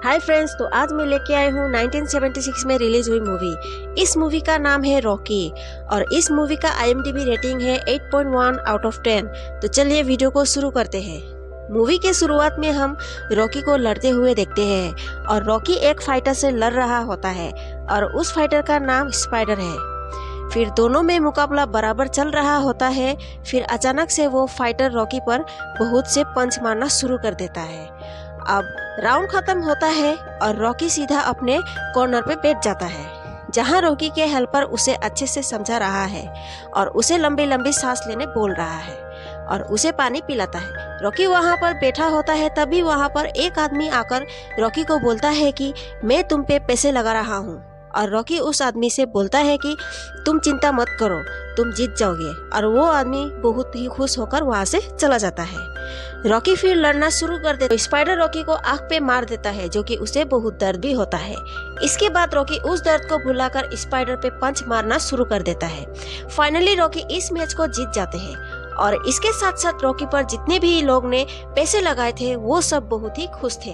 Hi friends, तो आज मैं लेके आई हूँ 1976 में रिलीज हुई मूवी। इस मूवी का नाम है रॉकी और इस मूवी का IMDb रेटिंग है 8.1 आउट ऑफ 10। तो चलिए वीडियो को शुरू करते हैं। मूवी के शुरुआत में हम रॉकी को लड़ते हुए देखते हैं और रॉकी एक फाइटर से लड़ रहा होता है और उस फाइटर का नाम स्पाइडर है। फिर दोनों में मुकाबला बराबर चल रहा होता है। फिर अचानक से वो फाइटर रॉकी पर बहुत से पंच मारना शुरू कर देता है। अब राउंड खत्म होता है और रॉकी सीधा अपने कॉर्नर पे बैठ जाता है, जहां रॉकी के हेल्पर उसे अच्छे से समझा रहा है और उसे लंबी लंबी सांस लेने बोल रहा है और उसे पानी पिलाता है। रॉकी वहां पर बैठा होता है, तभी वहां पर एक आदमी आकर रॉकी को बोलता है कि मैं तुम पे पैसे लगा रहा हूँ। और रॉकी उस आदमी से बोलता है कि तुम चिंता मत करो, तुम जीत जाओगे। और वो आदमी बहुत ही खुश होकर वहां से चला जाता है। रॉकी फिर लड़ना शुरू कर देता है। स्पाइडर रॉकी को आंख पे मार देता है, जो कि उसे बहुत दर्द भी होता है। इसके बाद रॉकी उस दर्द को भुलाकर स्पाइडर पे पंच मारना शुरू कर देता है। फाइनली रॉकी इस मैच को जीत जाते हैं और इसके साथ साथ रॉकी पर जितने भी लोग ने पैसे लगाए थे वो सब बहुत ही खुश थे।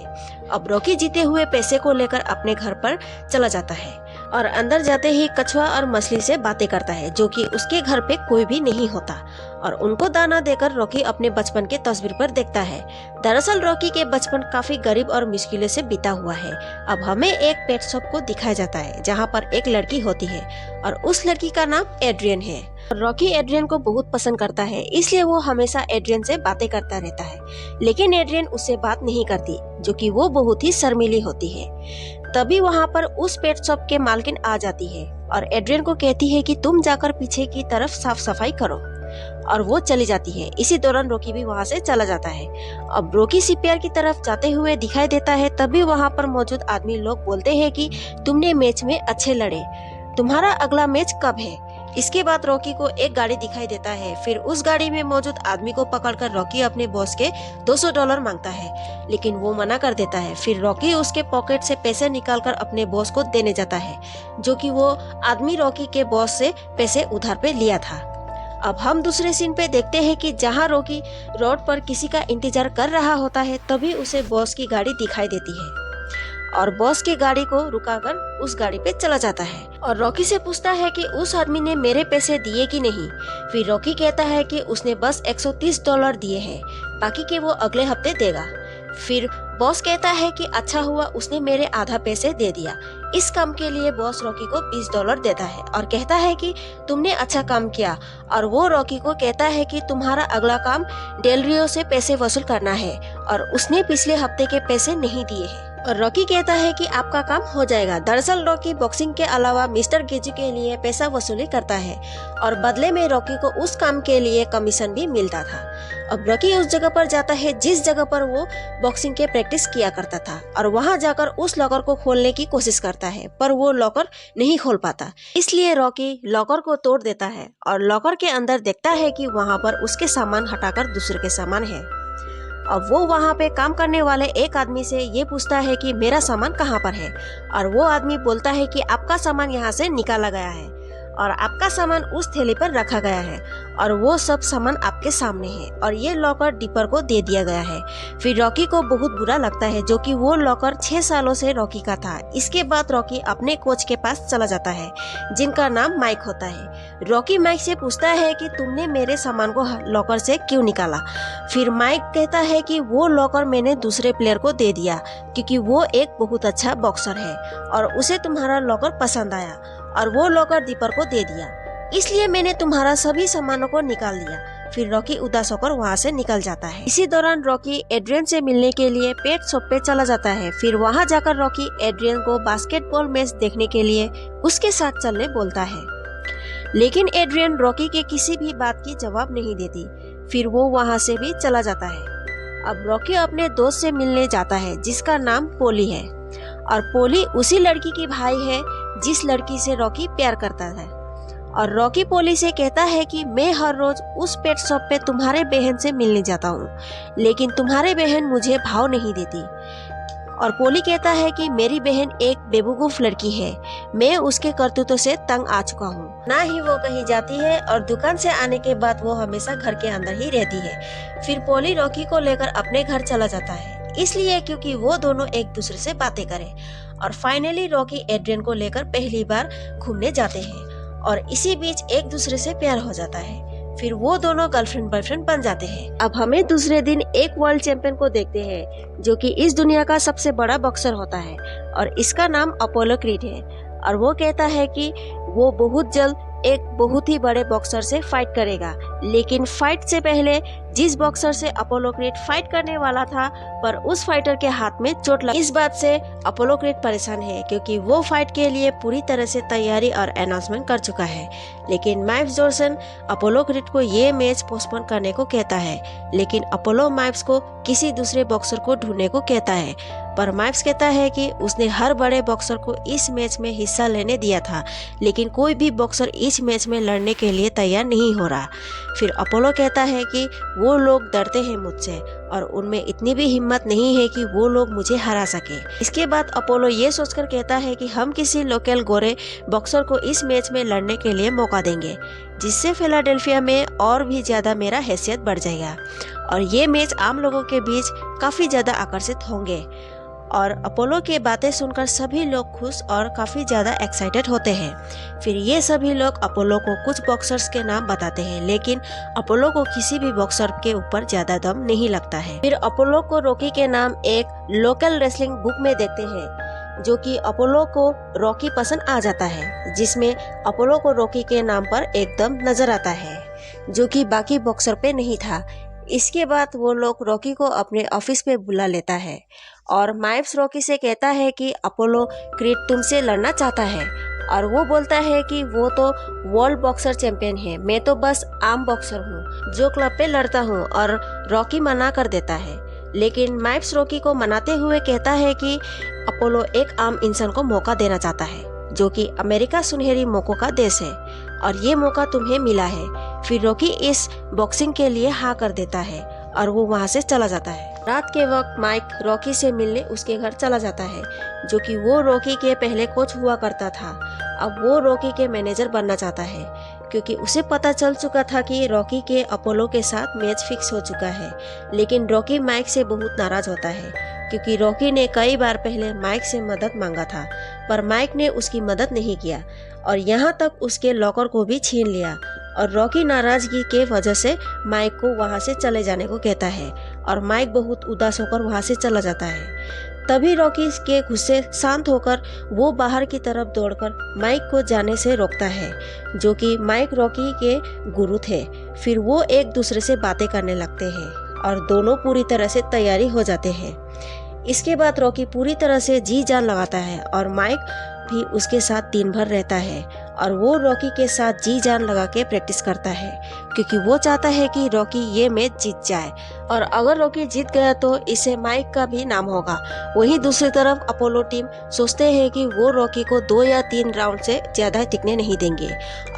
अब रॉकी जीते हुए पैसे को लेकर अपने घर पर चला जाता है और अंदर जाते ही कछुआ और मछली से बातें करता है, जो कि उसके घर पे कोई भी नहीं होता। और उनको दाना देकर रॉकी अपने बचपन के तस्वीर पर देखता है। दरअसल रॉकी के बचपन काफी गरीब और मुश्किलों से बीता हुआ है। अब हमें एक पेट शॉप को दिखाया जाता है, जहाँ पर एक लड़की होती है और उस लड़की का नाम एड्रियन है। रॉकी एड्रियन को बहुत पसंद करता है, इसलिए वो हमेशा एड्रियन से बातें करता रहता है। लेकिन एड्रियन उससे बात नहीं करती, जो कि वो बहुत ही शर्मीली होती है। तभी वहाँ पर उस पेट शॉप के मालकिन आ जाती है और एड्रियन को कहती है कि तुम जाकर पीछे की तरफ साफ सफाई करो, और वो चली जाती है। इसी दौरान रॉकी भी वहाँ से चला जाता है। अब रॉकी सीपीआर की तरफ जाते हुए दिखाई देता है। तभी वहाँ पर मौजूद आदमी लोग बोलते हैं कि तुमने मैच में अच्छे लड़े, तुम्हारा अगला मैच कब है। इसके बाद रॉकी को एक गाड़ी दिखाई देता है। फिर उस गाड़ी में मौजूद आदमी को पकड़कर रॉकी अपने बॉस के $200 मांगता है, लेकिन वो मना कर देता है। फिर रॉकी उसके पॉकेट से पैसे निकालकर अपने बॉस को देने जाता है, जो कि वो आदमी रॉकी के बॉस से पैसे उधार पे लिया था। अब हम दूसरे सीन पे देखते हैं कि जहां रॉकी रोड पर किसी का इंतजार कर रहा होता है, तभी उसे बॉस की गाड़ी दिखाई देती है और बॉस की गाड़ी को रुकाकर उस गाड़ी पे चला जाता है और रॉकी से पूछता है कि उस आदमी ने मेरे पैसे दिए कि नहीं। फिर रॉकी कहता है कि उसने बस $130 दिए हैं, बाकी के वो अगले हफ्ते देगा। फिर बॉस कहता है कि अच्छा हुआ उसने मेरे आधा पैसे दे दिया। इस काम के लिए बॉस रॉकी को $20 देता है और कहता है कि तुमने अच्छा काम किया। और वो रॉकी को कहता है कि तुम्हारा अगला काम डेल रियो से पैसे वसूल करना है और उसने पिछले हफ्ते के पैसे नहीं दिए हैं। और रॉकी कहता है कि आपका काम हो जाएगा। दरअसल रॉकी बॉक्सिंग के अलावा मिस्टर गेजी के लिए पैसा वसूली करता है और बदले में रॉकी को उस काम के लिए कमीशन भी मिलता था। अब रॉकी उस जगह पर जाता है जिस जगह पर वो बॉक्सिंग के प्रैक्टिस किया करता था और वहां जाकर उस लॉकर को खोलने की कोशिश करता है, पर वो लॉकर नहीं खोल पाता। इसलिए रॉकी लॉकर को तोड़ देता है और लॉकर के अंदर देखता है कि वहां पर उसके सामान हटाकर दूसरे के सामान है। अब वो वहाँ पे काम करने वाले एक आदमी से ये पूछता है कि मेरा सामान कहाँ पर है, और वो आदमी बोलता है कि आपका सामान यहाँ से निकाला गया है और आपका सामान उस थैली पर रखा गया है और वो सब सामान आपके सामने है और ये लॉकर डीपर को दे दिया गया है। फिर रॉकी को बहुत बुरा लगता है, जो कि वो लॉकर 6 सालों से रॉकी का था। इसके बाद रॉकी अपने कोच के पास चला जाता है, जिनका नाम माइक होता है। रॉकी माइक से पूछता है कि तुमने मेरे सामान को लॉकर से क्यों निकाला। फिर माइक कहता है कि वो लॉकर मैंने दूसरे प्लेयर को दे दिया, क्योंकि वो एक बहुत अच्छा बॉक्सर है और उसे तुम्हारा लॉकर पसंद आया और वो लॉकर दीपर को दे दिया, इसलिए मैंने तुम्हारा सभी सामानों को निकाल दिया। फिर रॉकी उदास होकर वहाँ से निकल जाता है। इसी दौरान रॉकी एड्रियन से मिलने के लिए पेट शॉप पे चला जाता है। फिर वहाँ जाकर रॉकी एड्रियन को बास्केटबॉल मैच देखने के लिए उसके साथ चलने बोलता है, लेकिन एड्रियन रॉकी के किसी भी बात की जवाब नहीं देती। फिर वो वहाँ से भी चला जाता है। अब रॉकी अपने दोस्त से मिलने जाता है, जिसका नाम पोली है और पोली उसी लड़की की भाई है जिस लड़की से रॉकी प्यार करता है। और रॉकी पोली से कहता है कि मैं हर रोज उस पेट शॉप पे तुम्हारे बहन से मिलने जाता हूँ, लेकिन तुम्हारे बहन मुझे भाव नहीं देती। और पोली कहता है कि मेरी बहन एक बेवकूफ लड़की है, मैं उसके करतूतों से तंग आ चुका हूँ। ना ही वो कहीं जाती है और दुकान से आने के बाद वो हमेशा घर के अंदर ही रहती है। फिर पोली रॉकी को लेकर अपने घर चला जाता है। इसलिए क्योंकि वो दोनों एक दूसरे से बातें करें। और फाइनली रॉकी एड्रियन को लेकर पहली बार घूमने जाते हैं और इसी बीच एक दूसरे से प्यार हो जाता है। फिर वो दोनों गर्लफ्रेंड बॉयफ्रेंड बन जाते हैं। अब हमें दूसरे दिन एक वर्ल्ड चैंपियन को देखते हैं जो कि इस दुनिया का सबसे बड़ा बॉक्सर होता है और इसका नाम अपोलो क्रीड है। और वो कहता है कि वो बहुत जल्द एक बहुत ही बड़े बॉक्सर से फाइट करेगा, लेकिन फाइट से पहले जिस बॉक्सर से अपोलो क्रीड फाइट करने वाला था पर उस फाइटर के हाथ में चोट लगी। इस बात से अपोलो क्रीड परेशान है क्योंकि वो फाइट के लिए पूरी तरह से तैयारी और अनाउंसमेंट कर चुका है। लेकिन माइप्स जॉनसन अपोलो क्रीड को ये मैच पोस्टपोन करने को कहता है, लेकिन अपोलो माइप्स को किसी दूसरे बॉक्सर को ढूंढने को कहता है। पर माइप्स कहता है कि उसने हर बड़े बॉक्सर को इस मैच में हिस्सा लेने दिया था, लेकिन कोई भी बॉक्सर इस मैच में लड़ने के लिए तैयार नहीं हो रहा। फिर अपोलो कहता है कि वो लोग डरते हैं मुझसे और उनमें इतनी भी हिम्मत नहीं है कि वो लोग मुझे हरा सके। इसके बाद अपोलो ये सोचकर कहता है कि हम किसी लोकल गोरे बॉक्सर को इस मैच में लड़ने के लिए मौका देंगे, जिससे फिलाडेल्फिया में और भी ज्यादा मेरा हैसियत बढ़ जाएगा और ये मैच आम लोगों के बीच काफी ज्यादा आकर्षित होंगे। और अपोलो के बातें सुनकर सभी लोग खुश और काफी ज्यादा एक्साइटेड होते हैं। फिर ये सभी लोग अपोलो को कुछ बॉक्सर्स के नाम बताते हैं, लेकिन अपोलो को किसी भी बॉक्सर के ऊपर ज्यादा दम नहीं लगता है। फिर अपोलो को रॉकी के नाम एक लोकल रेसलिंग बुक में देखते हैं जो कि अपोलो को रॉकी पसंद आ जाता है, जिसमें अपोलो को रॉकी के नाम पर एकदम नजर आता है जो कि बाकी बॉक्सर पे नहीं था। इसके बाद वो लोग रॉकी को अपने ऑफिस पे बुला लेता है और माइप्स रॉकी से कहता है कि अपोलो क्रीड तुमसे लड़ना चाहता है और वो बोलता है कि वो तो वर्ल्ड बॉक्सर चैंपियन है, मैं तो बस आम बॉक्सर हूँ जो क्लब पे लड़ता हूँ। और रॉकी मना कर देता है, लेकिन माइप्स रॉकी को मनाते हुए कहता है कि अपोलो एक आम इंसान को मौका देना चाहता है जो कि अमेरिका सुनहरी मौकों का देश है और ये मौका तुम्हें मिला है। फिर रॉकी इस बॉक्सिंग के लिए हाँ कर देता है और वो वहाँ से चला जाता है। रात के वक्त माइक रॉकी से मिलने उसके घर चला जाता है जो कि वो रॉकी के पहले कोच हुआ करता था। अब वो रॉकी के मैनेजर बनना चाहता है क्योंकि उसे पता चल चुका था कि रॉकी के अपोलो के साथ मैच फिक्स हो चुका है। लेकिन रॉकी माइक से बहुत नाराज होता है क्योंकि रॉकी ने कई बार पहले माइक से मदद मांगा था पर माइक ने उसकी मदद नहीं किया और यहाँ तक उसके लॉकर को भी छीन लिया। और रॉकी नाराजगी के वजह से माइक को वहाँ से चले जाने को कहता है और माइक बहुत उदास होकर वहाँ से चला जाता है। तभी रॉकी के गुस्से शांत होकर वो बाहर की तरफ दौड़कर माइक को जाने से रोकता है जो कि माइक रॉकी के गुरु थे। फिर वो एक दूसरे से बातें करने लगते हैं और दोनों पूरी तरह से तैयारी हो जाते हैं। इसके बाद रॉकी पूरी तरह से जी जान लगाता है और माइक भी उसके साथ दिन भर रहता है और वो रॉकी के साथ जी जान लगा के प्रैक्टिस करता है क्योंकि वो चाहता है कि रॉकी ये मैच जीत जाए और अगर रॉकी जीत गया तो इससे माइक का भी नाम होगा। वहीं दूसरी तरफ अपोलो टीम सोचते हैं कि वो रॉकी को 2 या 3 राउंड से ज्यादा टिकने नहीं देंगे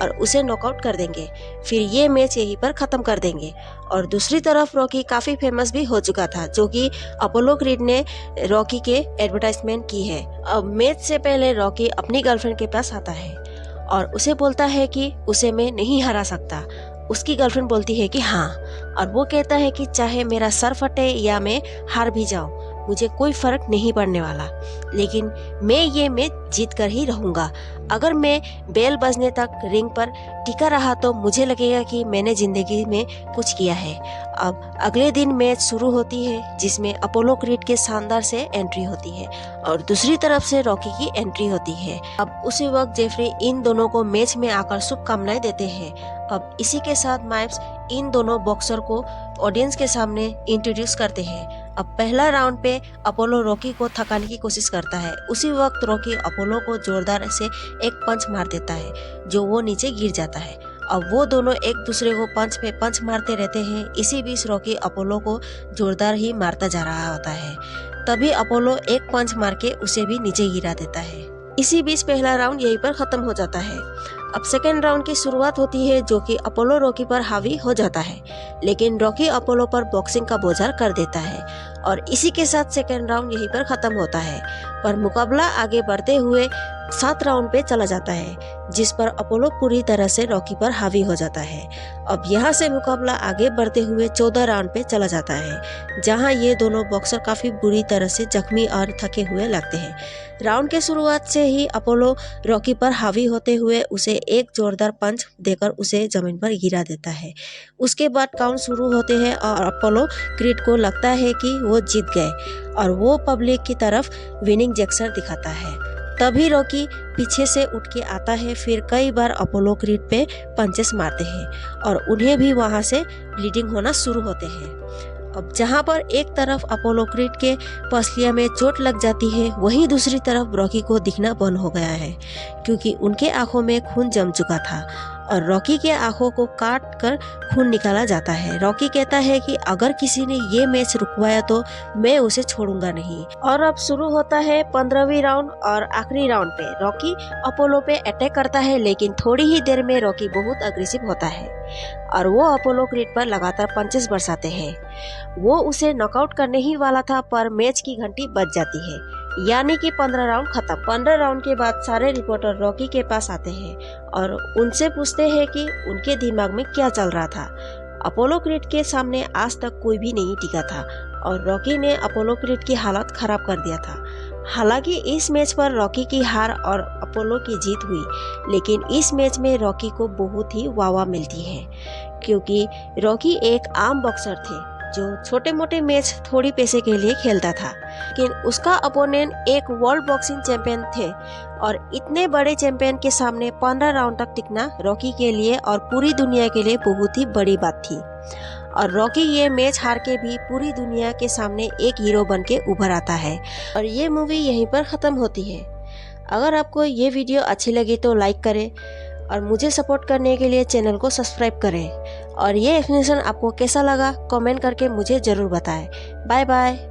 और उसे नॉकआउट कर देंगे, फिर ये मैच यहीं पर खत्म कर देंगे। और दूसरी तरफ रॉकी काफी फेमस भी हो चुका था जो कि अपोलो क्रीड ने रॉकी के एडवर्टाइजमेंट की है। अब मैच से पहले रॉकी अपनी गर्लफ्रेंड के पास आता है और उसे बोलता है कि उसे मैं नहीं हरा सकता। उसकी गर्लफ्रेंड बोलती है कि हाँ और वो कहता है कि चाहे मेरा सर फटे या मैं हार भी जाऊं मुझे कोई फर्क नहीं पड़ने वाला, लेकिन मैं ये मैच जीत कर ही रहूंगा। अगर मैं बेल बजने तक रिंग पर टिका रहा तो मुझे लगेगा कि मैंने जिंदगी में कुछ किया है। अब अगले दिन मैच शुरू होती है जिसमें अपोलो क्रीड के शानदार से एंट्री होती है और दूसरी तरफ से रॉकी की एंट्री होती है। अब उसी वक्त जेफरी इन दोनों को मैच में आकर शुभकामनाएं देते हैं। अब इसी के साथ माइप्स इन दोनों बॉक्सर को ऑडियंस के सामने इंट्रोड्यूस करते हैं। अब पहला राउंड पे अपोलो रॉकी को थकाने की कोशिश करता है। उसी वक्त रॉकी अपोलो को जोरदार से एक पंच मार देता है जो वो नीचे गिर जाता है। अब वो दोनों एक दूसरे को पंच पे पंच मारते रहते हैं। इसी बीच रॉकी अपोलो को जोरदार ही मारता जा रहा होता है। तभी अपोलो एक पंच मार के उसे भी नीचे गिरा देता है। इसी बीच पहला राउंड यहीं पर खत्म हो जाता है। अब सेकेंड राउंड की शुरुआत होती है जो कि अपोलो रॉकी पर हावी हो जाता है, लेकिन रॉकी अपोलो पर बॉक्सिंग का बोझार कर देता है और इसी के साथ सेकेंड राउंड यहीं पर खत्म होता है। पर मुकाबला आगे बढ़ते हुए 7 राउंड पे चला जाता है जिस पर अपोलो पूरी तरह से रॉकी पर हावी हो जाता है। अब यहाँ से मुकाबला आगे बढ़ते हुए 14 राउंड पे चला जाता है, जहाँ ये दोनों बॉक्सर काफ़ी बुरी तरह से जख्मी और थके हुए लगते हैं। राउंड के शुरुआत से ही अपोलो रॉकी पर हावी होते हुए उसे एक जोरदार पंच देकर उसे ज़मीन पर गिरा देता है। उसके बाद काउंट शुरू होते हैं और अपोलो क्रीड को लगता है कि वो जीत गए और वो पब्लिक की तरफ विनिंग जेस्चर दिखाता है। तभी रॉकी पीछे से उठ के आता है, फिर कई बार अपोलो क्रीड पे पंचेस मारते हैं और उन्हें भी वहाँ से ब्लीडिंग होना शुरू होते हैं। अब जहाँ पर एक तरफ अपोलो क्रीड के पसलिया में चोट लग जाती है, वहीं दूसरी तरफ रॉकी को दिखना बंद हो गया है, क्योंकि उनके आंखों में खून जम चुका था और रॉकी के आंखों को काट कर खून निकाला जाता है। रॉकी कहता है कि अगर किसी ने ये मैच रुकवाया तो मैं उसे छोड़ूंगा नहीं। और अब शुरू होता है 15वीं राउंड और आखिरी राउंड पे रॉकी अपोलो पे अटैक करता है, लेकिन थोड़ी ही देर में रॉकी बहुत अग्रेसिव होता है और वो अपोलो क्रीड पर लगातार पंचेस बरसाते हैं। वो उसे नॉकआउट करने ही वाला था, पर मैच की घंटी बज जाती है, यानी कि 15 राउंड खत्म। 15 राउंड के बाद सारे रिपोर्टर रॉकी के पास आते हैं और उनसे पूछते हैं कि उनके दिमाग में क्या चल रहा था। अपोलो क्रीड के सामने आज तक कोई भी नहीं टिका था और रॉकी ने अपोलो क्रीड की हालत खराब कर दिया था। हालांकि इस मैच पर रॉकी की हार और अपोलो की जीत हुई, लेकिन इस मैच में रॉकी को बहुत ही वाह मिलती है, क्योंकि रॉकी एक आम बॉक्सर थे जो छोटे मोटे मैच थोड़ी पैसे के लिए खेलता था, लेकिन उसका अपोनेंट एक वर्ल्ड बॉक्सिंग चैंपियन थे और इतने बड़े चैंपियन के सामने 15 राउंड तक टिकना रॉकी के लिए और पूरी दुनिया के लिए बहुत ही बड़ी बात थी। और रॉकी ये मैच हार के भी पूरी दुनिया के सामने एक हीरो बन के उभर आता है। और ये मूवी यहीं पर ख़त्म होती है। अगर आपको ये वीडियो अच्छी लगी तो लाइक करें और मुझे सपोर्ट करने के लिए चैनल को सब्सक्राइब करें। और ये एक्सप्लेनेशन आपको कैसा लगा कमेंट करके मुझे ज़रूर बताएं। Bye bye.